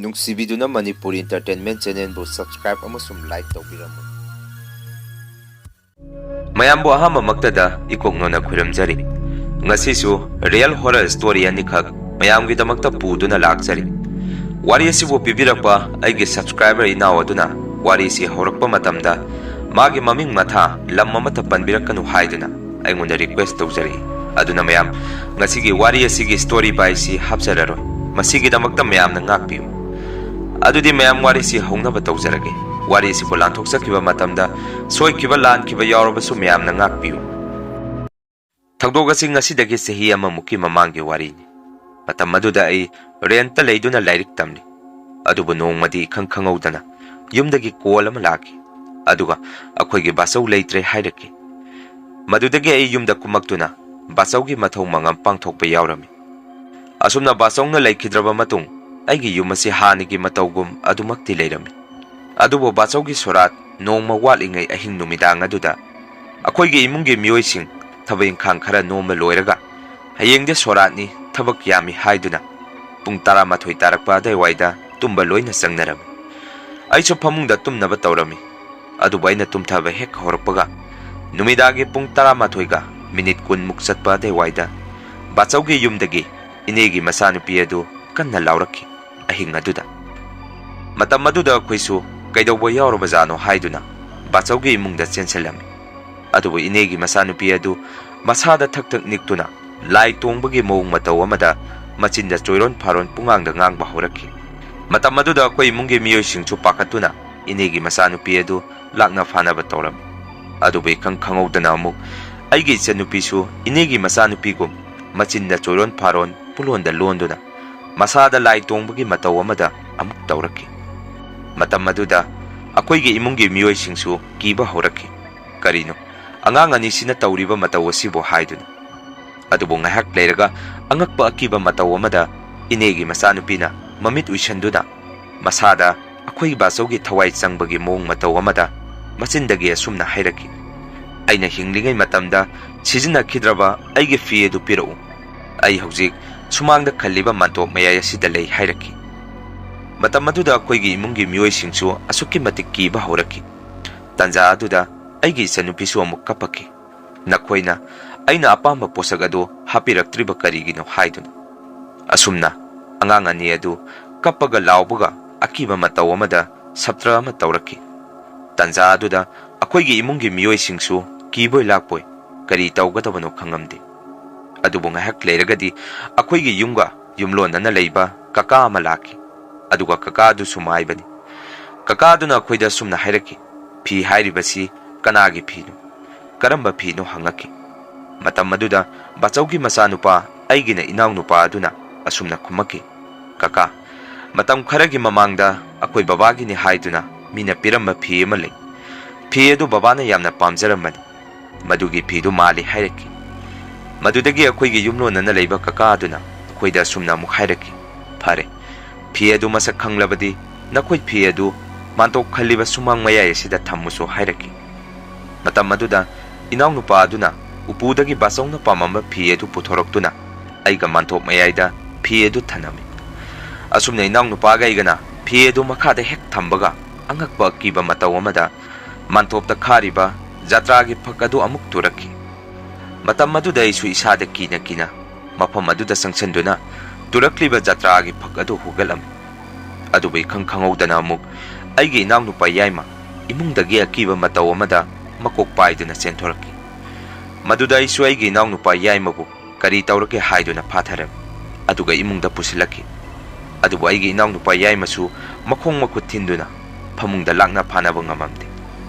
ꯅꯨꯡꯁꯤꯕꯤꯗꯨꯅ Manipur entertainment ꯆꯦꯅꯦꯜꯕꯨ subscribe ꯑꯃꯁꯨꯡ like ꯇꯧꯕꯤꯔꯝꯃꯨ꯫ ꯃꯌꯥꯝꯕꯨ ꯑꯍꯥꯟꯕꯃꯛꯇꯗ ꯏꯀꯣꯛꯅꯣꯅ ꯈꯨꯔꯨꯝꯖꯔꯤ꯫ ꯉꯁꯤꯁꯨ ꯔꯤꯌꯦꯜ ꯍꯣꯔꯔ ꯁ꯭ꯇꯣꯔꯤ ꯑꯅꯤꯈꯛ ꯃꯌꯥꯝꯒꯤꯗꯃꯛꯇ ꯄꯨꯗꯨꯅ ꯂꯥꯛꯆꯔꯤ꯫ ꯋꯥꯔꯤ ꯑꯁꯤꯕꯨ ꯄꯤꯕꯤꯔꯛꯄ ꯑꯩꯒꯤ ꯁꯕꯁꯀ꯭ꯔꯥꯏꯕꯔ ꯏꯅꯥꯎ ꯑꯗꯨꯅ ꯋꯥꯔꯤ ꯑꯁꯤ ꯍꯧꯔꯛꯄ ꯃꯇꯝꯗ ꯃꯥꯒꯤ ꯃꯃꯤꯡ ꯃꯊꯥ ꯂꯝ ꯑꯃꯠꯇ ꯄꯟꯕꯤꯔꯛꯀꯅꯨ ꯍꯥꯏꯗꯨꯅ ꯑꯩꯉꯣꯟꯗ ꯔꯤꯀ꯭ꯋꯦꯁ ꯇꯧꯖꯔꯤ꯫ ꯑꯗꯨꯅ ꯃꯌꯥꯝ ꯉꯁꯤꯒꯤ ꯋꯥꯔꯤ ꯑꯁꯤꯒꯤ ꯁ꯭ꯇꯣꯔꯤ ꯕꯥꯏꯁꯤ ꯍꯥꯞꯆꯔꯔꯣꯏ, ꯃꯁꯤꯒꯤꯗꯃꯛꯇ ꯃꯌꯥꯝꯅ ꯉꯥꯛꯄꯤꯌꯨ꯫ ꯑꯗꯨꯗꯤ ꯃꯌꯥꯝ ꯋꯥꯔꯤ ꯑꯁꯤ ꯍꯧꯅꯕ ꯇꯧꯖꯔꯒꯦ꯫ ꯋꯥꯔꯤ ꯑꯁꯤꯕꯨ ꯂꯥꯟꯊꯣꯛꯆꯈꯤꯕ ꯃꯇꯝꯗ ꯁꯣꯏꯈꯤꯕ ꯂꯥꯟꯈꯤꯕ ꯌꯥꯎꯔꯕꯁꯨ ꯃꯌꯥꯝꯅ ꯉꯥꯛꯄꯤꯌꯨ꯫ ꯊꯧꯗꯣꯛ ꯑꯁꯤ ꯉꯁꯤꯗꯒꯤ ꯆꯍꯤ ꯑꯃꯃꯨꯛꯀꯤ ꯃꯃꯥꯡꯒꯤ ꯋꯥꯔꯤꯅꯤ꯫ ꯃꯇꯝ ꯑꯗꯨꯗ ꯑꯩ ꯔꯦꯟꯇ ꯂꯩꯗꯨꯅ ꯂꯥꯏꯔꯤꯛ ꯇꯝꯂꯤ꯫ ꯑꯗꯨꯕꯨ ꯅꯣꯡꯃꯗꯤ ꯏꯈꯪ ꯈꯪꯍꯧꯗꯅ ꯌꯨꯝꯗꯒꯤ ꯀꯣꯜ ꯑꯃ ꯂꯥꯛꯈꯤ, ꯑꯗꯨꯒ ꯑꯩꯈꯣꯏꯒꯤ ꯕꯥꯆꯧ ꯂꯩꯇ꯭ꯔꯦ ꯍꯥꯏꯔꯛꯈꯤ꯫ ꯃꯗꯨꯗꯒꯤ ꯑꯩ ꯌꯨꯝꯗ ꯀꯨꯝꯃꯛꯇꯨꯅ ꯕꯥꯆꯧꯒꯤ ꯃꯊꯧ ꯃꯉꯝ ꯄꯥꯡꯊꯣꯛꯄ ꯌꯥꯎꯔꯝꯃꯤ꯫ ꯑꯁꯨꯝꯅ ꯕꯥꯆꯧꯅ ꯂꯩꯈꯤꯗ꯭ꯔꯕ ꯃꯇꯨꯡ ꯑꯩꯒꯤ ꯌꯨꯝ ꯑꯁꯤ ꯍꯥꯟꯅꯒꯤ ꯃꯇꯧꯒꯨꯝ ꯑꯗꯨꯃꯛꯇꯤ ꯂꯩꯔꯝꯃꯤ꯫ ꯑꯗꯨꯕꯨ ꯕꯥꯆꯧꯒꯤ ꯁꯣꯔꯥꯠ ꯅꯣꯡꯃ ꯋꯥꯠꯂꯤꯉꯩ ꯑꯍꯤꯡ ꯅꯨꯃꯤꯗꯥꯡ ꯑꯗꯨꯗ ꯑꯩꯈꯣꯏꯒꯤ ꯏꯃꯨꯡꯒꯤ ꯃꯤꯑꯣꯏꯁꯤꯡ ꯊꯕꯛ ꯏꯪꯈꯥꯡ ꯈꯔ ꯅꯣꯝꯕ ꯂꯣꯏꯔꯒ ꯍꯌꯦꯡꯗꯤ ꯁꯣꯔꯥꯠꯅꯤ, ꯊꯕꯛ ꯌꯥꯝꯃꯤ ꯍꯥꯏꯗꯨꯅ ꯄꯨꯡ 11 ꯇꯥꯔꯛꯄ ꯑꯗꯨꯋꯥꯏꯗ ꯇꯨꯝꯕ ꯂꯣꯏꯅ ꯆꯪꯅꯔꯝꯃꯤ꯫ ꯑꯩꯁꯨ ꯐꯃꯨꯡꯗ ꯇꯨꯝꯅꯕ ꯇꯧꯔꯝꯃꯤ꯫ ꯑꯗꯨꯕꯨ ꯑꯩꯅ ꯇꯨꯝꯊꯕ ꯍꯦꯛ ꯍꯧꯔꯛꯄꯒ ꯅꯨꯃꯤꯗꯥꯡꯒꯤ ꯄꯨꯡ 11:20 ꯆꯠꯄ ꯑꯗꯨꯋꯥꯏꯗ ꯕꯥꯆꯧꯒꯤ ꯌꯨꯝꯗꯒꯤ ꯏꯅꯦꯒꯤ ꯃꯆꯥꯅꯨꯄꯤ ꯑꯗꯨ ꯀꯟꯅ ꯂꯥꯎꯔꯛꯈꯤ ꯑꯍꯤꯡ ꯑꯗꯨꯗ꯫ ꯃꯇꯝ ꯑꯗꯨꯗ ꯑꯩꯈꯣꯏꯁꯨ ꯀꯩꯗꯧꯕ ꯌꯥꯎꯔꯕꯖꯥꯠꯅꯣ ꯍꯥꯏꯗꯨꯅ ꯕꯥꯆꯧꯒꯤ ꯏꯃꯨꯡꯗ ꯆꯦꯟꯁꯤꯜꯂꯝꯃꯤ꯫ ꯑꯗꯨꯕꯨ ꯏꯅꯦꯒꯤ ꯃꯆꯥꯅꯨꯄꯤ ꯑꯗꯨ ꯃꯁꯥꯗ ꯊꯛ ꯊꯛ ꯅꯤꯛꯇꯨꯅ ꯂꯥꯏ ꯇꯣꯡꯕꯒꯤ ꯃꯑꯣꯡ ꯃꯇꯧ ꯑꯃꯗ ꯃꯆꯤꯟꯗ ꯆꯣꯏꯔꯣꯟ ꯐꯥꯔꯣꯟ ꯄꯨꯡꯉꯥꯡꯗ ꯉꯥꯡꯕ ꯍꯧꯔꯛꯈꯤ꯫ ꯃꯇꯝ ꯑꯗꯨꯗ ꯑꯩꯈꯣꯏ ꯏꯃꯨꯡꯒꯤ ꯃꯤꯑꯣꯏꯁꯤꯡꯁꯨ ꯄꯥꯈꯠꯇꯨꯅ ꯏꯅꯦꯒꯤ ꯃꯆꯥꯅꯨꯄꯤ ꯑꯗꯨ ꯂꯥꯛꯅ ꯐꯥꯅꯕ ꯇꯧꯔꯝꯃꯤ꯫ ꯑꯗꯨꯕꯨ ꯏꯈꯪ ꯈꯪꯍꯧꯗꯅ ꯑꯃꯨꯛ ꯑꯩꯒꯤ ꯏꯆꯟꯅꯨꯄꯤꯁꯨ ꯏꯅꯦꯒꯤ ꯃꯆꯥꯅꯨꯄꯤꯒꯨꯝ ꯃꯆꯤꯟꯗ ꯆꯣꯏꯔꯣꯟ ꯐꯥꯔꯣꯟ ꯄꯨꯂꯣꯟꯗ ꯂꯣꯟꯗꯨꯅ ꯃꯁꯥꯗ ꯂꯥꯏ ꯇꯣꯡꯕꯒꯤ ꯃꯇꯧ ꯑꯃꯗ ꯑꯃꯨꯛ ꯇꯧꯔꯛꯈꯤ꯫ ꯃꯇꯝ ꯑꯗꯨꯗ ꯑꯩꯈꯣꯏꯒꯤ ꯏꯃꯨꯡꯒꯤ ꯃꯤꯑꯣꯏꯁꯤꯡꯁꯨ ꯀꯤꯕ ꯍꯧꯔꯛꯈꯤ꯫ ꯀꯔꯤꯅꯣ ꯑꯉꯥꯡ ꯑꯅꯤꯁꯤꯅ ꯇꯧꯔꯤꯕ ꯃꯇꯧ ꯑꯁꯤꯕꯨ ꯍꯥꯏꯗꯨꯅ꯫ ꯑꯗꯨꯕꯨ ꯉꯥꯏꯍꯥꯛ ꯂꯩꯔꯒ ꯑꯉꯛꯄ ꯑꯀꯤꯕ ꯃꯇꯧ ꯑꯃꯗ ꯏꯅꯦꯒꯤ ꯃꯆꯥꯅꯨꯄꯤꯅ ꯃꯃꯤꯠ ꯎꯏꯁꯟꯗꯨꯅ ꯃꯁꯥꯗ ꯑꯩꯈꯣꯏ ꯕꯥꯆꯧꯒꯤ ꯊꯋꯥꯏ ꯆꯪꯕꯒꯤ ꯃꯑꯣꯡ ꯃꯇꯧ ꯑꯃꯗ ꯃꯆꯤꯟꯗꯒꯤ ꯑꯁꯨꯝꯅ ꯍꯥꯏꯔꯛꯈꯤ: "ꯑꯩꯅ ꯍꯤꯡꯂꯤꯉꯩ ꯃꯇꯝꯗ ꯁꯤꯖꯤꯟꯅꯈꯤꯗ꯭ꯔꯕ ꯑꯩꯒꯤ ꯐꯤ ꯑꯗꯨ ꯄꯤꯔꯛꯎ꯫ ꯑꯩ ꯍꯧꯖꯤꯛ ꯁꯨꯃꯥꯡꯗ ꯈꯜꯂꯤꯕ ꯃꯥꯟꯇꯣꯞ ꯃꯌꯥꯏ ꯑꯁꯤꯗ ꯂꯩ" ꯍꯥꯏꯔꯛꯈꯤ꯫ ꯃꯇꯝ ꯑꯗꯨꯗ ꯑꯩꯈꯣꯏꯒꯤ ꯏꯃꯨꯡꯒꯤ ꯃꯤꯑꯣꯏꯁꯤꯡꯁꯨ ꯑꯁꯨꯛꯀꯤ ꯃꯇꯤꯛ ꯀꯤꯕ ꯍꯧꯔꯛꯈꯤ꯫ ꯇꯥꯟꯖꯥ ꯑꯗꯨꯗ ꯑꯩꯒꯤ ꯏꯆꯟꯅꯨꯄꯤꯁꯨ ꯑꯃꯨꯛ ꯀꯞꯄꯛꯈꯤ, "ꯅꯈꯣꯏꯅ ꯑꯩꯅ ꯑꯄꯥꯝꯕ ꯄꯣꯠꯁꯛ ꯑꯗꯨ ꯍꯥꯞꯄꯤꯔꯛꯇ꯭ꯔꯤꯕ ꯀꯔꯤꯒꯤꯅꯣ?" ꯍꯥꯏꯗꯨꯅ꯫ ꯑꯁꯨꯝꯅ ꯑꯉꯥꯡ ꯑꯅꯤ ꯑꯗꯨ ꯀꯞꯄꯒ ꯂꯥꯎꯕꯒ ꯑꯀꯤꯕ ꯃꯇꯧ ꯑꯃꯗ ꯁꯞꯇ꯭ꯔ ꯑꯃ ꯇꯧꯔꯛꯈꯤ꯫ ꯇꯥꯟꯖꯥ ꯑꯗꯨꯗ ꯑꯩꯈꯣꯏꯒꯤ ꯏꯃꯨꯡꯒꯤ ꯃꯤꯑꯣꯏꯁꯤꯡꯁꯨ ꯀꯤꯕꯣꯏ ꯂꯥꯛꯄꯣꯏ ꯀꯔꯤ ꯇꯧꯒꯗꯕꯅꯣ ꯈꯪꯉꯝꯗꯦ꯫ ꯑꯗꯨꯕꯨ ꯉꯥꯏꯍꯥꯛ ꯂꯩꯔꯒꯗꯤ ꯑꯩꯈꯣꯏꯒꯤ ꯌꯨꯝꯒ ꯌꯨꯝꯂꯣꯟꯅꯅ ꯂꯩꯕ ꯀꯀꯥ ꯑꯃ ꯂꯥꯛꯈꯤ꯫ ꯑꯗꯨꯒ ꯀꯀꯥ ꯑꯗꯨꯁꯨ ꯃꯥꯏꯕꯅꯤ꯫ ꯀꯀꯥ ꯑꯗꯨꯅ ꯑꯩꯈꯣꯏꯗ ꯑꯁꯨꯝꯅ ꯍꯥꯏꯔꯛꯈꯤ: "ꯐꯤ ꯍꯥꯏꯔꯤꯕꯁꯤ ꯀꯅꯥꯒꯤ ꯐꯤꯅꯣ? ꯀꯔꯝꯕ ꯐꯤꯅꯣ?" ꯍꯪꯉꯛꯈꯤ꯫ ꯃꯇꯝ ꯑꯗꯨꯗ ꯕꯥꯆꯧꯒꯤ ꯃꯆꯥꯅꯨꯄꯥ ꯑꯩꯒꯤꯅ ꯏꯅꯥꯎꯅꯨꯄꯥ ꯑꯗꯨꯅ ꯑꯁꯨꯝꯅ ꯈꯨꯝꯃꯛꯈꯤ: "ꯀꯀꯥ, ꯃꯇꯝ ꯈꯔꯒꯤ ꯃꯃꯥꯡꯗ ꯑꯩꯈꯣꯏ ꯕꯕꯥꯒꯤꯅꯤ ꯍꯥꯏꯗꯨꯅ ꯃꯤꯅ ꯄꯤꯔꯝꯕ ꯐꯤ ꯑꯃ ꯂꯩ꯫ ꯐꯤ ꯑꯗꯨ ꯕꯕꯥꯅ ꯌꯥꯝꯅ ꯄꯥꯝꯖꯔꯝꯕꯅꯤ꯫ ꯃꯗꯨꯒꯤ ꯐꯤꯗꯨ ꯃꯥꯜꯂꯤ" ꯍꯥꯏꯔꯛꯈꯤ꯫ ꯃꯗꯨꯗꯒꯤ ꯑꯩꯈꯣꯏꯒꯤ ꯌꯨꯝꯂꯣꯟꯅꯅ ꯂꯩꯕ ꯀꯀꯥ ꯑꯗꯨꯅ ꯑꯩꯈꯣꯏꯗ ꯑꯁꯨꯝꯅ ꯑꯃꯨꯛ ꯍꯥꯏꯔꯛꯈꯤ: "ꯐꯔꯦ, ꯐꯤ ꯑꯗꯨ ꯃꯁꯛ ꯈꯪꯂꯕꯗꯤ ꯅꯈꯣꯏ ꯐꯤ ꯑꯗꯨ ꯃꯥꯟꯇꯣꯞ ꯈꯜꯂꯤꯕ ꯁꯨꯃꯥꯡ ꯃꯌꯥꯏ ꯑꯁꯤꯗ ꯊꯝꯃꯨꯁꯣ" ꯍꯥꯏꯔꯛꯈꯤ꯫ ꯃꯇꯝ ꯑꯗꯨꯗ ꯏꯅꯥꯎꯅꯨꯄꯥ ꯑꯗꯨꯅ ꯎꯄꯨꯗꯒꯤ ꯕꯥꯆꯧꯅ ꯄꯥꯝꯃꯝꯕ ꯐꯤ ꯑꯗꯨ ꯄꯨꯊꯣꯔꯛꯇꯨꯅ ꯑꯩꯒ ꯃꯥꯟꯇꯣꯞ ꯃꯌꯥꯏꯗ ꯐꯤ ꯑꯗꯨ ꯊꯅꯝꯃꯤ꯫ ꯑꯁꯨꯝꯅ ꯏꯅꯥꯎꯅꯨꯄꯥꯒ ꯑꯩꯒꯅ ꯐꯤ ꯑꯗꯨ ꯃꯈꯥꯗ ꯍꯦꯛ ꯊꯝꯕꯒ ꯑꯉꯛꯄ ꯑꯀꯤꯕ ꯃꯇꯧ ꯑꯃꯗ ꯃꯥꯟꯇꯣꯞꯇ ꯈꯥꯔꯤꯕ ꯖꯇ꯭ꯔꯥꯒꯤ ꯐꯛ ꯑꯗꯨ ꯑꯃꯨꯛ ꯇꯨꯔꯛꯈꯤ꯫ ꯃꯇꯝ ꯑꯗꯨꯗ ꯑꯩꯁꯨ ꯏꯁꯥꯗ ꯀꯤꯅ ꯀꯤꯅ ꯃꯐꯝ ꯑꯗꯨꯗ ꯆꯪꯁꯤꯟꯗꯨꯅ ꯇꯨꯔꯛꯂꯤꯕ ꯖꯇ꯭ꯔꯥꯒꯤ ꯐꯛ ꯑꯗꯨ ꯍꯨꯒꯠꯂꯝꯃꯤ꯫ ꯑꯗꯨꯕꯨ ꯏꯈꯪ ꯈꯪꯍꯧꯗꯅ ꯑꯃꯨꯛ ꯑꯩꯒꯤ ꯏꯅꯥꯎꯅꯨꯄꯥ ꯌꯥꯏꯃ ꯏꯃꯨꯡꯗꯒꯤ ꯑꯀꯤꯕ ꯃꯇꯧ ꯑꯃꯗ ꯃꯀꯣꯛ ꯄꯥꯏꯗꯨꯅ ꯆꯦꯟꯊꯣꯔꯛꯈꯤ꯫ ꯃꯗꯨꯗ ꯑꯩꯁꯨ ꯑꯩꯒꯤ ꯏꯅꯥꯎꯅꯨꯄꯥ ꯌꯥꯏꯃꯕꯨ ꯀꯔꯤ ꯇꯧꯔꯒꯦ ꯍꯥꯏꯗꯨꯅ ꯐꯥꯊꯔꯝꯃꯤ, ꯑꯗꯨꯒ ꯏꯃꯨꯡꯗ ꯄꯨꯁꯤꯜꯂꯛꯈꯤ꯫ ꯑꯗꯨꯕꯨ ꯑꯩꯒꯤ ꯏꯅꯥꯎꯅꯨꯄꯥ ꯌꯥꯏꯃꯁꯨ ꯃꯈꯣꯡ ꯃꯈꯨꯠ ꯊꯤꯟꯗꯨꯅ ꯐꯃꯨꯡꯗ ꯂꯥꯛꯅ ꯐꯥꯅꯕ ꯉꯝꯃꯝꯗꯦ꯫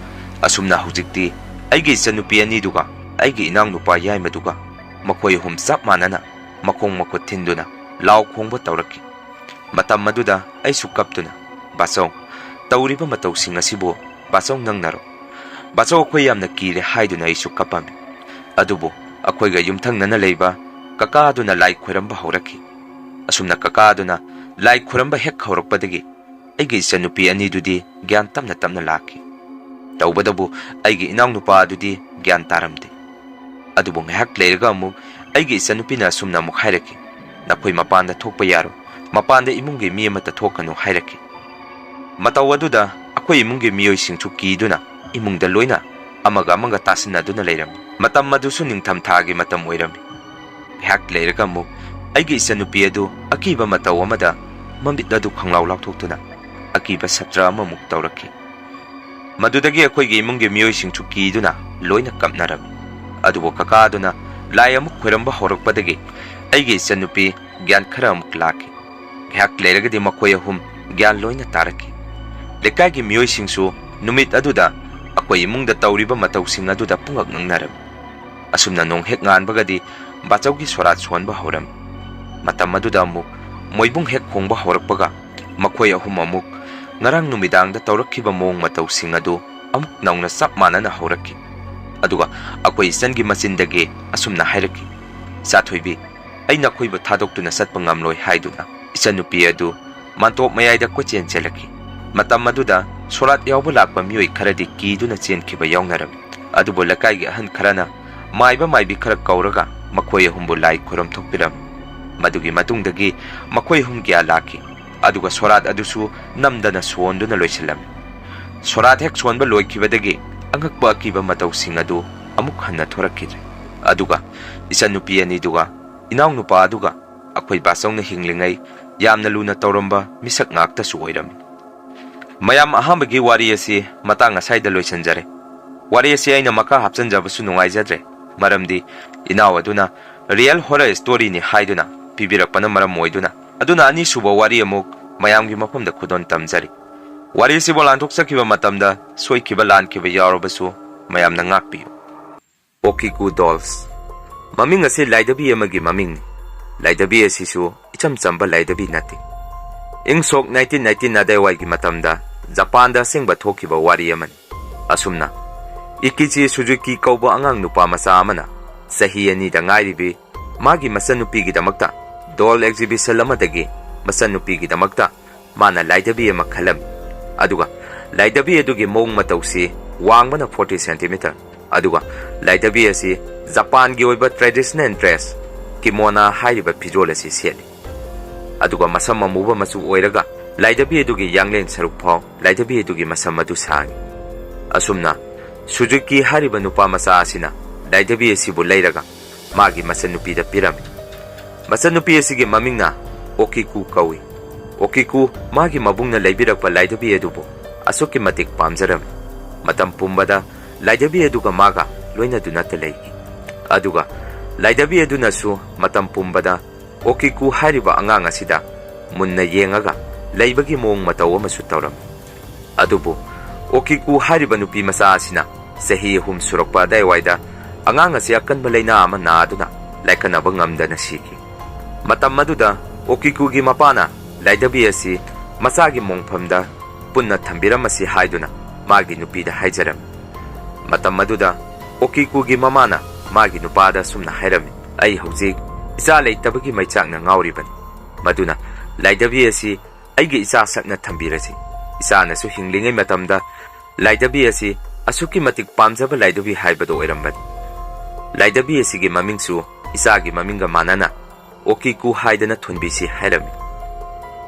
ꯑꯁꯨꯝꯅ ꯍꯧꯖꯤꯛꯇꯤ ꯑꯩꯒꯤ ꯏꯆꯟꯅꯨꯄꯤ ꯑꯅꯤꯗꯨꯒ ꯑꯩꯒꯤ ꯏꯅꯥꯎꯅꯨꯄꯥ ꯌꯥꯏꯃꯗꯨꯒ ꯃꯈꯣꯏ ꯑꯍꯨꯝ ꯆꯞ ꯃꯥꯟꯅꯅ ꯃꯈꯣꯡ ꯃꯈꯨꯠ ꯊꯤꯟꯗꯨꯅ ꯂꯥꯎ ꯈꯣꯡꯕ ꯇꯧꯔꯛꯈꯤ꯫ ꯃꯇꯝ ꯑꯗꯨꯗ ꯑꯩꯁꯨ ꯀꯞꯇꯨꯅ: "ꯕꯥꯆꯧ, ꯇꯧꯔꯤꯕ ꯃꯇꯧꯁꯤꯡ ꯑꯁꯤꯕꯨ ꯕꯥꯆꯧ ꯅꯪꯅꯔꯣ? ꯕꯥꯆꯧ, ꯑꯩꯈꯣꯏ ꯌꯥꯝꯅ ꯀꯤꯔꯦ" ꯍꯥꯏꯗꯨꯅ ꯑꯩꯁꯨ ꯀꯞꯄꯝꯃꯤ꯫ ꯑꯗꯨꯕꯨ ꯑꯩꯈꯣꯏꯒ ꯌꯨꯝꯊꯪꯅꯅ ꯂꯩꯕ ꯀꯀꯥ ꯑꯗꯨꯅ ꯂꯥꯏ ꯈꯣꯏꯔꯝꯕ ꯍꯧꯔꯛꯈꯤ꯫ ꯑꯁꯨꯝꯅ ꯀꯀꯥ ꯑꯗꯨꯅ ꯂꯥꯏ ꯈꯣꯏꯔꯝꯕ ꯍꯦꯛ ꯍꯧꯔꯛꯄꯗꯒꯤ ꯑꯩꯒꯤ ꯏꯆꯟꯅꯨꯄꯤ ꯑꯅꯤꯗꯨꯗꯤ ꯒ꯭ꯌꯥꯟ ꯇꯞꯅ ꯇꯞꯅ ꯂꯥꯛꯈꯤ꯫ ꯇꯧꯕꯇꯕꯨ ꯑꯩꯒꯤ ꯏꯅꯥꯎꯅꯨꯄꯥ ꯑꯗꯨꯗꯤ ꯒ꯭ꯌꯥꯟ ꯇꯥꯔꯝꯗꯦ꯫ ꯑꯗꯨꯕꯨ ꯉꯥꯏꯍꯥꯛ ꯂꯩꯔꯒ ꯑꯃꯨꯛ ꯑꯩꯒꯤ ꯏꯆꯟꯅꯨꯄꯤꯅ ꯑꯁꯨꯝꯅ ꯑꯃꯨꯛ ꯍꯥꯏꯔꯛꯈꯤ: "ꯅꯈꯣꯏ ꯃꯄꯥꯟꯗ ꯊꯣꯛꯄ ꯌꯥꯔꯣꯏ, ꯃꯄꯥꯟꯗ ꯏꯃꯨꯡꯒꯤ ꯃꯤ ꯑꯃꯠꯇ ꯊꯣꯛꯀꯅꯨ ꯍꯥꯏꯔꯛꯈꯤ꯫ ꯃꯇꯧ ꯑꯗꯨꯗ ꯑꯩꯈꯣꯏ ꯏꯃꯨꯡꯒꯤ ꯃꯤꯑꯣꯏꯁꯤꯡꯁꯨ ꯀꯤꯗꯨꯅ ꯏꯃꯨꯡꯗ ꯂꯣꯏꯅ ꯑꯃꯒ ꯇꯥꯁꯤꯟꯅꯗꯨꯅ ꯂꯩꯔꯝꯃꯤ꯫ ꯃꯇꯝ ꯑꯗꯨꯁꯨ ꯅꯤꯡꯊꯝꯊꯥꯒꯤ ꯃꯇꯝ ꯑꯣꯏꯔꯝꯃꯤ꯫ ꯉꯥꯏꯍꯥꯛ ꯂꯩꯔꯒ ꯑꯃꯨꯛ ꯑꯩꯒꯤ ꯏꯆꯟꯅꯨꯄꯤ ꯑꯗꯨ ꯑꯀꯤꯕ ꯃꯇꯧ ꯑꯃꯗ ꯃꯃꯤꯠ ꯑꯗꯨ ꯈꯪꯂꯥꯎ ꯂꯥꯎꯊꯣꯛꯇꯨꯅ ꯑꯀꯤꯕ ꯁꯞꯇ꯭ꯔ ꯑꯃꯃꯨꯛ ꯇꯧꯔꯛꯈꯤ꯫ ꯃꯗꯨꯗꯒꯤ ꯑꯩꯈꯣꯏꯒꯤ ꯏꯃꯨꯡꯒꯤ ꯃꯤꯑꯣꯏꯁꯤꯡꯁꯨ ꯀꯤꯗꯨꯅ ꯂꯣꯏꯅ ꯀꯞꯅꯔꯝꯃꯤ꯫ ꯑꯗꯨꯕꯨ ꯀꯀꯥꯗꯨꯅ ꯂꯥꯏ ꯑꯃꯨꯛ ꯈꯣꯏꯔꯝꯕ ꯍꯧꯔꯛꯄꯗꯒꯤ ꯑꯩꯒꯤ ꯏꯆꯟꯅꯨꯄꯤ ꯒ꯭ꯌꯥꯟ ꯈꯔ ꯑꯃꯨꯛ ꯂꯥꯛꯈꯤ꯫ ꯉꯥꯏꯍꯥꯛ ꯂꯩꯔꯒꯗꯤ ꯃꯈꯣꯏ ꯑꯍꯨꯝ ꯒ꯭ꯌꯥꯟ ꯂꯣꯏꯅ ꯇꯥꯔꯛꯈꯤ꯫ ꯂꯩꯀꯥꯏꯒꯤ ꯃꯤꯑꯣꯏꯁꯤꯡꯁꯨ ꯅꯨꯃꯤꯠ ꯑꯗꯨꯗ ꯑꯩꯈꯣꯏ ꯏꯃꯨꯡꯗ ꯇꯧꯔꯤꯕ ꯃꯇꯧꯁꯤꯡ ꯑꯗꯨꯗ ꯄꯨꯡꯉꯛ ꯉꯛꯅꯔꯝꯃꯤ꯫ ꯑꯁꯨꯝꯅ ꯅꯣꯡ ꯍꯦꯛ ꯉꯥꯟꯕꯒꯗꯤ ꯕꯥꯆꯧꯒꯤ ꯁꯣꯔꯥꯠ ꯁꯣꯟꯕ ꯍꯧꯔꯝꯃꯤ꯫ ꯃꯇꯝ ꯑꯗꯨꯗ ꯑꯃꯨꯛ ꯃꯣꯏꯕꯨꯡ ꯍꯦꯛ ꯈꯣꯡꯕ ꯍꯧꯔꯛꯄꯒ ꯃꯈꯣꯏ ꯑꯍꯨꯝ ꯑꯃꯨꯛ ꯉꯔꯥꯡ ꯅꯨꯃꯤꯗꯥꯡꯗ ꯇꯧꯔꯛꯈꯤꯕ ꯃꯑꯣꯡ ꯃꯇꯧꯁꯤꯡ ꯑꯗꯨ ꯑꯃꯨꯛ ꯅꯧꯅ ꯆꯞ ꯃꯥꯟꯅꯅ ꯍꯧꯔꯛꯈꯤ꯫ ꯑꯗꯨꯒ ꯑꯩꯈꯣꯏ ꯏꯆꯟꯒꯤ ꯃꯆꯤꯟꯗꯒꯤ ꯑꯁꯨꯝꯅ ꯍꯥꯏꯔꯛꯈꯤ, "ꯏꯆꯥꯊꯣꯏꯕꯤ, ꯑꯩ ꯅꯈꯣꯏꯕꯨ ꯊꯥꯗꯣꯛꯇꯨꯅ ꯆꯠꯄ ꯉꯝꯂꯣꯏ" ꯍꯥꯏꯗꯨꯅ ꯏꯆꯟꯅꯨꯄꯤ ꯑꯗꯨ ꯃꯥꯟꯇꯣꯞ ꯃꯌꯥꯏꯗ ꯀꯣꯏꯆꯦꯟ ꯆꯦꯜꯂꯛꯈꯤ꯫ ꯃꯇꯝ ꯑꯗꯨꯗ ꯁꯣꯔꯥꯠ ꯌꯥꯎꯕ ꯂꯥꯛꯄ ꯃꯤꯑꯣꯏ ꯈꯔꯗꯤ ꯀꯤꯗꯨꯅ ꯆꯦꯟꯈꯤꯕ ꯌꯥꯎꯅꯔꯝꯃꯤ꯫ ꯑꯗꯨꯕꯨ ꯂꯩꯀꯥꯏꯒꯤ ꯑꯍꯟ ꯈꯔꯅ ꯃꯥꯏꯕ ꯃꯥꯏꯕꯤ ꯈꯔ ꯀꯧꯔꯒ ꯃꯈꯣꯏ ꯑꯍꯨꯝꯕꯨ ꯂꯥꯏ ꯈꯨꯔꯨꯝ ꯊꯣꯛꯄꯤꯔꯝꯃꯤ꯫ ꯃꯗꯨꯒꯤ ꯃꯇꯨꯡꯗꯒꯤ ꯃꯈꯣꯏ ꯑꯍꯨꯝ ꯒ꯭ꯌꯥꯟ ꯂꯥꯛꯈꯤ꯫ ꯑꯗꯨꯒ ꯁꯣꯔꯥꯠ ꯑꯗꯨꯁꯨ ꯅꯝꯗꯅ ꯁꯣꯟꯗꯨꯅ ꯂꯣꯏꯁꯤꯜꯂꯝꯃꯤ꯫ ꯁꯣꯔꯥꯠ ꯍꯦꯛ ꯁꯣꯟꯕ ꯂꯣꯏꯈꯤꯕꯗꯒꯤ ꯑꯉꯛꯄ ꯑꯀꯤꯕ ꯃꯇꯧꯁꯤꯡ ꯑꯗꯨ ꯑꯃꯨꯛ ꯍꯟꯅ ꯊꯣꯔꯛꯈꯤꯗ꯭ꯔꯦ꯫ ꯑꯗꯨꯒ ꯏꯆꯟꯅꯨꯄꯤ ꯑꯅꯤꯗꯨꯒ ꯏꯅꯥꯎꯅꯨꯄꯥ ꯑꯗꯨꯒ ꯑꯩꯈꯣꯏ ꯕꯥꯆꯧꯅ ꯍꯤꯡꯂꯤꯉꯩ ꯌꯥꯝꯅ ꯂꯨꯅ ꯇꯧꯔꯝꯕ ꯃꯤꯁꯛ ꯉꯥꯛꯇꯁꯨ ꯑꯣꯏꯔꯝꯃꯤ꯫ ꯃꯌꯥꯝ ꯑꯍꯥꯟꯕꯒꯤ ꯋꯥꯔꯤ ꯑꯁꯤ ꯃꯇꯥꯡ ꯑꯁꯥꯏꯗ ꯂꯣꯏꯁꯤꯟꯖꯔꯦ꯫ ꯋꯥꯔꯤ ꯑꯁꯤ ꯑꯩꯅ ꯃꯈꯥ ꯍꯥꯞꯆꯤꯟꯖꯕꯁꯨ ꯅꯨꯡꯉꯥꯏꯖꯗ꯭ꯔꯦ, ꯃꯔꯝꯗꯤ ꯏꯅꯥꯎ ꯑꯗꯨꯅ ꯔꯤꯌꯦꯜ ꯍꯣꯔꯔ ꯁ꯭ꯇꯣꯔꯤꯅꯤ ꯍꯥꯏꯗꯨꯅ ꯄꯤꯕꯤꯔꯛꯄꯅ ꯃꯔꯝ ꯑꯣꯏꯗꯨꯅ ꯑꯗꯨꯅ ꯑꯅꯤꯁꯨꯕ ꯋꯥꯔꯤ ꯑꯃꯨꯛ ꯃꯌꯥꯝꯒꯤ ꯃꯐꯝꯗ ꯈꯨꯗꯣꯟ ꯇꯝꯖꯔꯤ꯫ ꯋꯥꯔꯤ ꯑꯁꯤꯕꯨ ꯂꯥꯟꯊꯣꯛꯆꯈꯤꯕ ꯃꯇꯝꯗ ꯁꯣꯏꯈꯤꯕ ꯂꯥꯟꯈꯤꯕ ꯌꯥꯎꯔꯕꯁꯨ ꯃꯌꯥꯝꯅ ꯉꯥꯛꯄꯤꯌꯨ꯫ ꯑꯣꯀꯤꯀꯨ ꯗꯣꯜꯁ. ꯃꯃꯤꯡ ꯑꯁꯤ ꯂꯥꯏꯙꯕꯤ ꯑꯃꯒꯤ ꯃꯃꯤꯡꯅꯤ꯫ ꯂꯥꯏꯙꯕꯤ ꯑꯁꯤꯁꯨ ꯏꯆꯝ ꯆꯝꯕ ꯂꯥꯏꯙꯕꯤ ꯅꯠꯇꯦ꯫ ꯏꯪ ꯁꯣꯛ 1919 ꯑꯗꯥꯏꯋꯥꯏꯒꯤ ꯃꯇꯝꯗ ꯖꯄꯥꯟꯗ ꯑꯁꯦꯡꯕ ꯊꯣꯛꯈꯤꯕ ꯋꯥꯔꯤ ꯑꯃꯅꯤ꯫ ꯑꯁꯨꯝꯅ ꯏꯀꯤꯆꯤ ꯁꯨꯖꯨꯀꯤ ꯀꯧꯕ ꯑꯉꯥꯡ ꯅꯨꯄꯥ ꯃꯆꯥ ꯑꯃꯅ ꯆꯍꯤ 2ꯗ ꯉꯥꯏꯔꯤꯕꯤ ꯃꯥꯒꯤ ꯃꯆꯟꯅꯨꯄꯤꯒꯤꯗꯃꯛꯇ ꯗꯣꯜ ꯑꯦꯛꯖꯤꯕꯤꯁꯟ ꯑꯃꯗꯒꯤ ꯃꯆꯟꯅꯨꯄꯤꯒꯤꯗꯃꯛꯇ ꯃꯥꯅ ꯂꯥꯏꯙꯕꯤ ꯑꯃ ꯈꯜꯂꯝꯃꯤ꯫ ꯑꯗꯨꯒ ꯂꯥꯏꯙꯕꯤ ꯑꯗꯨꯒꯤ ꯃꯑꯣꯡ ꯃꯇꯧꯁꯤ ꯋꯥꯡꯕꯅ 40 ꯁꯦꯟꯇꯤꯃꯤꯇꯔ, ꯑꯗꯨꯒ ꯂꯥꯏꯙꯕꯤ ꯑꯁꯤ ꯖꯄꯥꯟꯒꯤ ꯑꯣꯏꯕ ꯇ꯭ꯔꯦꯗꯤꯁꯅꯦꯜ ꯗ꯭ꯔꯦꯁ ꯀꯤꯃꯣꯅꯥ ꯍꯥꯏꯔꯤꯕ ꯐꯤꯖꯣꯜ ꯑꯁꯤ ꯁꯦꯠꯂꯤ꯫ ꯑꯗꯨꯒ ꯃꯁꯝ ꯑꯃꯨꯕ ꯃꯆꯨ ꯑꯣꯏꯔꯒ ꯂꯥꯏꯙꯕꯤ ꯑꯗꯨꯒꯤ ꯌꯥꯡꯂꯦꯟ ꯁꯔꯨꯛ ꯐꯥꯎ ꯂꯥꯏꯙꯕꯤ ꯑꯗꯨꯒꯤ ꯃꯁꯝ ꯑꯗꯨ ꯁꯥꯡꯏ꯫ ꯑꯁꯨꯝꯅ ꯁꯨꯖꯨꯀꯤ ꯍꯥꯏꯔꯤꯕ ꯅꯨꯄꯥ ꯃꯆꯥ ꯑꯁꯤꯅ ꯂꯥꯏꯙꯕꯤ ꯑꯁꯤꯕꯨ ꯂꯩꯔꯒ ꯃꯥꯒꯤ ꯃꯆꯟꯅꯨꯄꯤꯗ ꯄꯤꯔꯝꯃꯤ꯫ ꯃꯆꯟꯅꯨꯄꯤ ꯑꯁꯤꯒꯤ ꯃꯃꯤꯡꯅ ꯑꯣꯀꯤꯀꯨ ꯀꯧꯏ꯫ ꯑꯣꯀꯤꯀꯨ ꯃꯥꯒꯤ ꯃꯕꯨꯡꯅ ꯂꯩꯕꯤꯔꯛꯄ ꯂꯥꯏꯙꯕꯤ ꯑꯗꯨꯕꯨ ꯑꯁꯨꯛꯀꯤ ꯃꯇꯤꯛ ꯄꯥꯝꯖꯔꯝꯃꯤ꯫ ꯃꯇꯝ ꯄꯨꯝꯕꯗ ꯂꯥꯏꯙꯕꯤ ꯑꯗꯨꯒ ꯃꯥꯒ ꯂꯣꯏꯅꯗꯨꯅꯇ ꯂꯩꯈꯤ꯫ ꯑꯗꯨꯒ ꯂꯥꯏꯙꯕꯤ ꯑꯗꯨꯅꯁꯨ ꯃꯇꯝ ꯄꯨꯝꯕꯗ ꯑꯣꯀꯤꯀꯨ ꯍꯥꯏꯔꯤꯕ ꯑꯉꯥꯡ ꯑꯁꯤꯗ ꯃꯨꯟꯅ ꯌꯦꯡꯉꯒ ꯂꯩꯕꯒꯤ ꯃꯑꯣꯡ ꯃꯇꯧ ꯑꯃꯁꯨ ꯇꯧꯔꯝꯃꯤ꯫ ꯑꯗꯨꯕꯨ ꯑꯣꯀꯤꯀꯨ ꯍꯥꯏꯔꯤꯕ ꯅꯨꯄꯤ ꯃꯆꯥ ꯑꯁꯤꯅ ꯆꯍꯤ 3 ꯁꯨꯔꯛꯄ ꯑꯗꯥꯏꯋꯥꯏꯗ ꯑꯉꯥꯡ ꯑꯁꯤ ꯑꯀꯟꯕ ꯂꯩꯅꯥ ꯑꯃ ꯅꯥꯗꯨꯅ ꯂꯥꯏꯀꯠꯅꯕ ꯉꯝꯗꯅ ꯁꯤꯈꯤ꯫ ꯃꯇꯝ ꯑꯗꯨꯗ ꯑꯣꯀꯤꯀꯨꯒꯤ ꯃꯄꯥꯅ ꯂꯥꯏꯙꯕꯤ ꯑꯁꯤ ꯃꯆꯥꯒꯤ ꯃꯣꯡꯐꯝꯗ ꯄꯨꯟꯅ ꯊꯝꯕꯤꯔꯝꯃꯁꯤ ꯍꯥꯏꯗꯨꯅ ꯃꯥꯒꯤ ꯅꯨꯄꯤꯗ ꯍꯥꯏꯖꯔꯝꯃꯤ꯫ ꯃꯇꯝ ꯑꯗꯨꯗ ꯑꯣꯀꯤꯀꯨꯒꯤ ꯃꯃꯥꯅ ꯃꯥꯒꯤ ꯅꯨꯄꯥꯗ ꯑꯁꯨꯝꯅ ꯍꯥꯏꯔꯝꯃꯤ, "ꯑꯩ ꯍꯧꯖꯤꯛ ꯏꯆꯥ ꯂꯩꯇꯕꯒꯤ ꯃꯩꯆꯥꯛꯅ ꯉꯥꯎꯔꯤꯕꯅꯤ, ꯃꯗꯨꯅ ꯂꯥꯏꯙꯕꯤ ꯑꯁꯤ ꯑꯩꯒꯤ ꯏꯆꯥ ꯁꯛꯅ ꯊꯝꯕꯤꯔꯁꯤ꯫ ꯏꯆꯥꯅꯁꯨ ꯍꯤꯡꯂꯤꯉꯩ ꯃꯇꯝꯗ ꯂꯥꯏꯙꯕꯤ ꯑꯁꯤ ꯑꯁꯨꯛꯀꯤ ꯃꯇꯤꯛ ꯄꯥꯝꯖꯕ ꯂꯥꯏꯙꯕꯤ ꯍꯥꯏꯕꯗꯨ ꯑꯣꯏꯔꯝꯕꯅꯤ"꯫ ꯂꯥꯏꯙꯕꯤ ꯑꯁꯤꯒꯤ ꯃꯃꯤꯡꯁꯨ ꯏꯆꯥꯒꯤ ꯃꯃꯤꯡꯒ ꯃꯥꯟꯅꯅ ꯑꯣꯀꯤꯀꯨ ꯍꯥꯏꯗꯅ ꯊꯣꯟꯕꯤꯁꯤ ꯍꯥꯏꯔꯝꯃꯤ꯫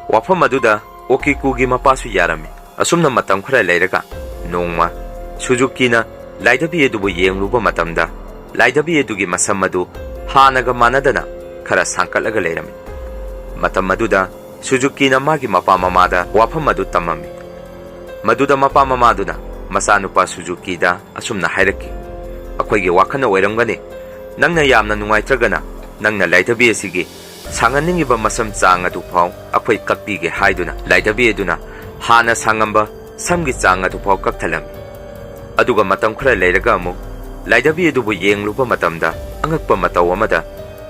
ꯋꯥꯐꯝ ꯑꯗꯨꯗ ꯑꯣꯀꯤꯀꯨꯒꯤ ꯃꯄꯥꯁꯨ ꯌꯥꯔꯝꯃꯤ꯫ ꯑꯁꯨꯝꯅ ꯃꯇꯝ ꯈꯔ ꯂꯩꯔꯒ ꯅꯣꯡꯃ ꯁꯨꯖꯨꯀꯤꯅ ꯂꯥꯏꯙꯕꯤ ꯑꯗꯨꯕꯨ ꯌꯦꯡꯂꯨꯕ ꯃꯇꯝꯗ ꯂꯥꯏꯙꯕꯤ ꯑꯗꯨꯒꯤ ꯃꯁꯝ ꯑꯗꯨ ꯍꯥꯟꯅꯒ ꯃꯥꯟꯅꯗꯅ ꯈꯔ ꯁꯥꯡꯀꯠꯂꯒ ꯂꯩꯔꯝꯃꯤ꯫ ꯃꯇꯝ ꯑꯗꯨꯗ ꯁꯨꯖꯨꯀꯤꯅ ꯃꯥꯒꯤ ꯃꯄꯥ ꯃꯃꯥꯗ ꯋꯥꯐꯝ ꯑꯗꯨ ꯇꯝꯃꯝꯃꯤ꯫ ꯃꯗꯨꯗ ꯃꯄꯥ ꯃꯃꯥꯗꯨꯅ ꯃꯆꯥꯅꯨꯄꯥ ꯁꯨꯖꯨꯀꯤꯗ ꯑꯁꯨꯝꯅ ꯍꯥꯏꯔꯛꯈꯤ, "ꯑꯩꯈꯣꯏꯒꯤ ꯋꯥꯈꯜꯅ ꯑꯣꯏꯔꯝꯒꯅꯤ, ꯅꯪꯅ ꯌꯥꯝꯅ ꯅꯨꯡꯉꯥꯏꯇ꯭ꯔꯒꯅ ꯅꯪꯅ ꯂꯥꯏꯙꯕꯤ ꯑꯁꯤꯒꯤ ꯁꯥꯡꯍꯟꯅꯤꯡꯉꯤꯕ ꯃꯁꯝ ꯆꯥꯡ ꯑꯗꯨ ꯐꯥꯎ ꯑꯩꯈꯣꯏ ꯀꯛꯄꯤꯒꯦ" ꯍꯥꯏꯗꯨꯅ ꯂꯥꯏꯙꯕꯤ ꯑꯗꯨꯅ ꯍꯥꯟꯅ ꯁꯥꯡꯉꯝꯕ ꯁꯝꯒꯤ ꯆꯥꯡ ꯑꯗꯨ ꯐꯥꯎ ꯀꯛꯊꯠꯂꯝꯃꯤ꯫ ꯑꯗꯨꯒ ꯃꯇꯝ ꯈꯔ ꯂꯩꯔꯒ ꯑꯃꯨꯛ ꯂꯥꯏꯙꯕꯤ ꯑꯗꯨꯕꯨ ꯌꯦꯡꯂꯨꯕ ꯃꯇꯝꯗ ꯑꯉꯛꯄ ꯃꯇꯧ ꯑꯃꯗ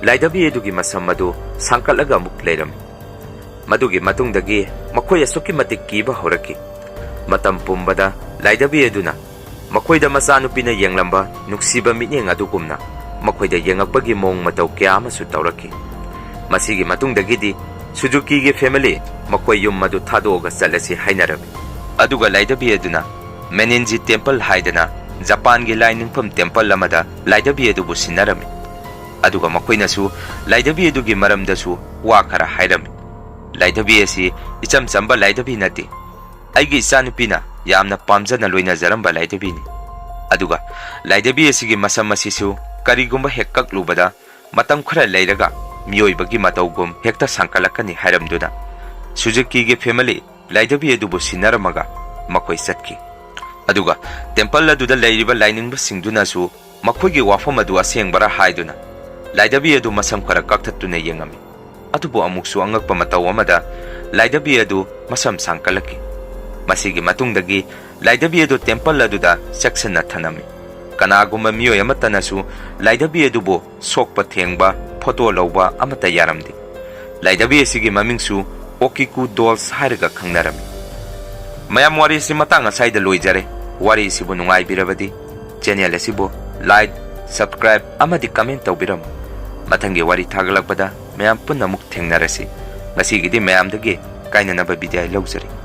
ꯂꯥꯏꯙꯕꯤ ꯑꯗꯨꯒꯤ ꯃꯁꯝ ꯑꯗꯨ ꯁꯥꯡꯀꯠꯂꯒ ꯑꯃꯨꯛ ꯂꯩꯔꯝꯃꯤ꯫ ꯃꯗꯨꯒꯤ ꯃꯇꯨꯡꯗꯒꯤ ꯃꯈꯣꯏ ꯑꯁꯨꯛꯀꯤ ꯃꯇꯤꯛ ꯀꯤꯕ ꯍꯧꯔꯛꯈꯤ꯫ ꯃꯇꯝ ꯄꯨꯝꯕꯗ ꯂꯥꯏꯙꯕꯤ ꯑꯗꯨꯅ ꯃꯈꯣꯏꯗ ꯃꯆꯥꯅꯨꯄꯤꯅ ꯌꯦꯡꯂꯝꯕ ꯅꯨꯡꯁꯤꯕ ꯃꯤꯠꯌꯦꯡ ꯑꯗꯨꯒꯨꯝꯅ ꯃꯈꯣꯏꯗ ꯌꯦꯡꯉꯛꯄꯒꯤ ꯃꯑꯣꯡ ꯃꯇꯧ ꯀꯌꯥ ꯑꯃꯁꯨ ꯇꯧꯔꯛꯈꯤ꯫ ꯃꯁꯤꯒꯤ ꯃꯇꯨꯡꯗꯒꯤꯗꯤ ꯁꯨꯖꯨꯀꯤꯒꯤ ꯐꯦꯃꯤꯂꯤ ꯃꯈꯣꯏ ꯌꯨꯝ ꯑꯗꯨ ꯊꯥꯗꯣꯛꯑꯒ ꯆꯠꯂꯁꯤ ꯍꯥꯏꯅꯔꯝꯃꯤ꯫ ꯑꯗꯨꯒ ꯂꯥꯏꯙꯕꯤ ꯑꯗꯨꯅ ꯃꯦꯅꯤꯟꯖꯤ ꯇꯦꯝꯄꯜ ꯍꯥꯏꯗꯅ ꯖꯄꯥꯟꯒꯤ ꯂꯥꯏ ꯅꯤꯡꯐꯝ ꯇꯦꯝꯄꯜ ꯑꯃꯗ ꯂꯥꯏꯙꯕꯤ ꯑꯗꯨꯕꯨ ꯁꯤꯟꯅꯔꯝꯃꯤ꯫ ꯑꯗꯨꯒ ꯃꯈꯣꯏꯅꯁꯨ ꯂꯥꯏꯙꯕꯤ ꯑꯗꯨꯒꯤ ꯃꯔꯝꯗꯁꯨ ꯋꯥ ꯈꯔ ꯍꯥꯏꯔꯝꯃꯤ꯫ Laidhabi asi icham chamba laidhabi nati. Aigi isanupina yamna pamjana loinazaramba laidhabini. Aduga laidhabi asigi masam asisu karigumba hekkak lubada matam khara leiraga miyoibagi matawgum hekta sankalakani hairamduna Suzuki ge family laidhabi adubu sinaramaga makoi satki. Aduga temple aduda leiriba lainingba singduna su makhoigi wafam adu asengbara haiduna laidhabi adu masam khara kakthatuna yengami. Adubu amuksu angakpa mataw amada laidhabi adu masam sankalaki. Masigi matungdagi laidhabi adu temple aduda section na thanami. Kanagumba miyoy amatanasu laidhabi adubu sokpa thengba photo lawba amata yaramdi. Laidhabi asigi mamingsu Okiku Dolls hairaga khangnarami. Mayam wari si matang asayda loijare. Wari sibu nungai birabadi channel asibu like, subscribe amadi comment tawbiram. Mathangi wari thagalakpada mayam punna muk thengnarasi. Masigidi mayam dagi kainanaba bidiyay lawjari.